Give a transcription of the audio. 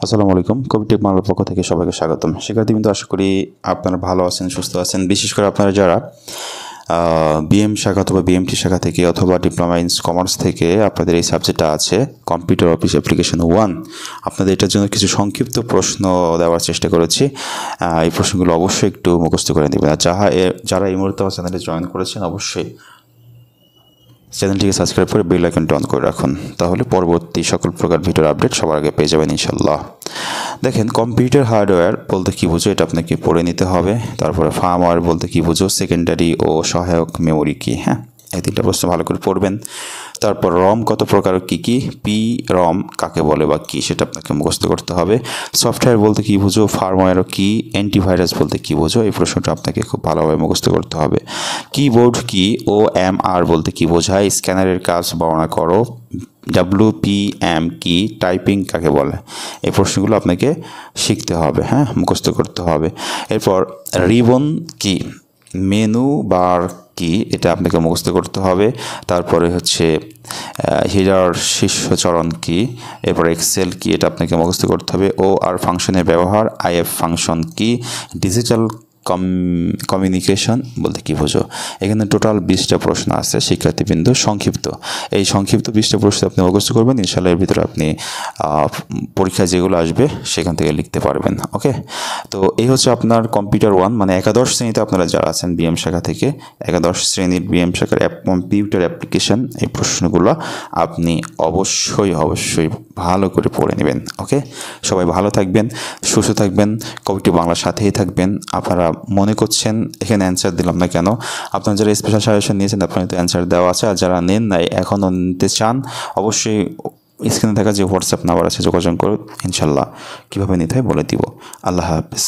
আসসালামু আলাইকুম। কবিটেক বাংলার পক্ষ থেকে সবাইকে স্বাগতম। শিক্ষার্থীবৃন্দ, আশা করি আপনারা ভালো আছেন, সুস্থ আছেন। বিশেষ করে আপনারা যারা বিএম শাখা অথবা বিএমটি শাখা থেকে অথবা ডিপ্লোমা ইন কমার্স থেকে আপনাদের এই সাবজেক্টটা আছে কম্পিউটার অফিস অ্যাপ্লিকেশন 1, আপনাদের এটার জন্য কিছু সংক্ষিপ্ত প্রশ্ন দেওয়ার চেষ্টা করেছি। এই প্রশ্নগুলো অবশ্যই একটু মুখস্থ করে নেবেন। আর যারা এই মুহূর্তে আমার চ্যানেলে জয়েন করেছেন, অবশ্যই চ্যানেলটিকে সাবস্ক্রাইব করে বেল আইকনটা অন করে রাখুন, তাহলে পরবর্তী সকল প্রকার ভিডিওর আপডেট সবার আগে পেয়ে যাবেন ইনশাল্লাহ। দেখেন, কম্পিউটার হার্ডওয়্যার বলতে কী বুঝো এটা আপনাকে পড়ে নিতে হবে। তারপরে ফার্মওয়্যার বলতে কী বুঝো, সেকেন্ডারি ও সহায়ক মেমোরি কী, হ্যাঁ, এই তিনটা প্রশ্ন ভালো করে পড়বেন। তারপর রম কত প্রকার, কী কী, পি রম কাকে বলে বা কী, সেটা আপনাকে মুখস্থ করতে হবে। সফটওয়্যার বলতে কী বুঝো, ফার্মওয়্যারও কী, অ্যান্টিভাইরাস বলতে কী বুঝো, এই প্রশ্নটা আপনাকে খুব ভালোভাবে মুখস্থ করতে হবে। কিবোর্ড কি ও এম আর বলতে কী বোঝায়, স্ক্যানারের কাজ বর্ণনা করো। WPM কি, টাইপিং কাকে বলে, এই প্রশ্নগুলো আপনাকে শিখতে হবে, হ্যাঁ, মুখস্থ করতে হবে। এরপর রিবন কি, মেনু বার কি, এটা আপনাকে মুখস্থ করতে হবে। তারপরে হচ্ছে হিরার শীর্ষচরণ কি, এরপর এক্সেল কি, এটা আপনাকে মুখস্থ করতে হবে। OR ফাংশনের ব্যবহার, IF ফাংশন কি, ডিজিটাল কমিউনিকেশন বলতে কী বোঝো। এখানে টোটাল 20টা প্রশ্ন আছে শিক্ষার্থীবৃন্দ, সংক্ষিপ্ত। এই সংক্ষিপ্ত 20টা প্রশ্ন আপনি মুখস্থ করবেন, ইনশাআল্লাহ এর ভিতরে আপনি পরীক্ষায় যেগুলো আসবে সেখান থেকে লিখতে পারবেন। ওকে, তো এই হচ্ছে আপনার কম্পিউটার 1, মানে একাদশ শ্রেণীতে আপনারা যারা আছেন বিএম শাখা থেকে, একাদশ শ্রেণীর বিএম শাখার কম্পিউটার অ্যাপ্লিকেশন, এই প্রশ্নগুলো আপনি অবশ্যই ভালো করে পড়ে নেবেন। ওকে, সবাই ভালো থাকবেন, সুস্থ থাকবেন, কবিটি বাংলার সাথেই থাকবেন। আপনারা মনে করছেন এখানে অ্যান্সার দিলাম না কেন, আপনারা যারা স্পেশাল সাজেশন নিয়েছেন আপনারা তো অ্যান্সার দেওয়া আছে, আর যারা নেন নাই এখনও নিতে চান, অবশ্যই স্ক্রিনে থাকা যে হোয়াটসঅ্যাপ নাম্বার আছে যোগাযোগ করুন, ইনশাল্লাহ কীভাবে নিতে হয় বলে দিব। আল্লাহ হাফেজ।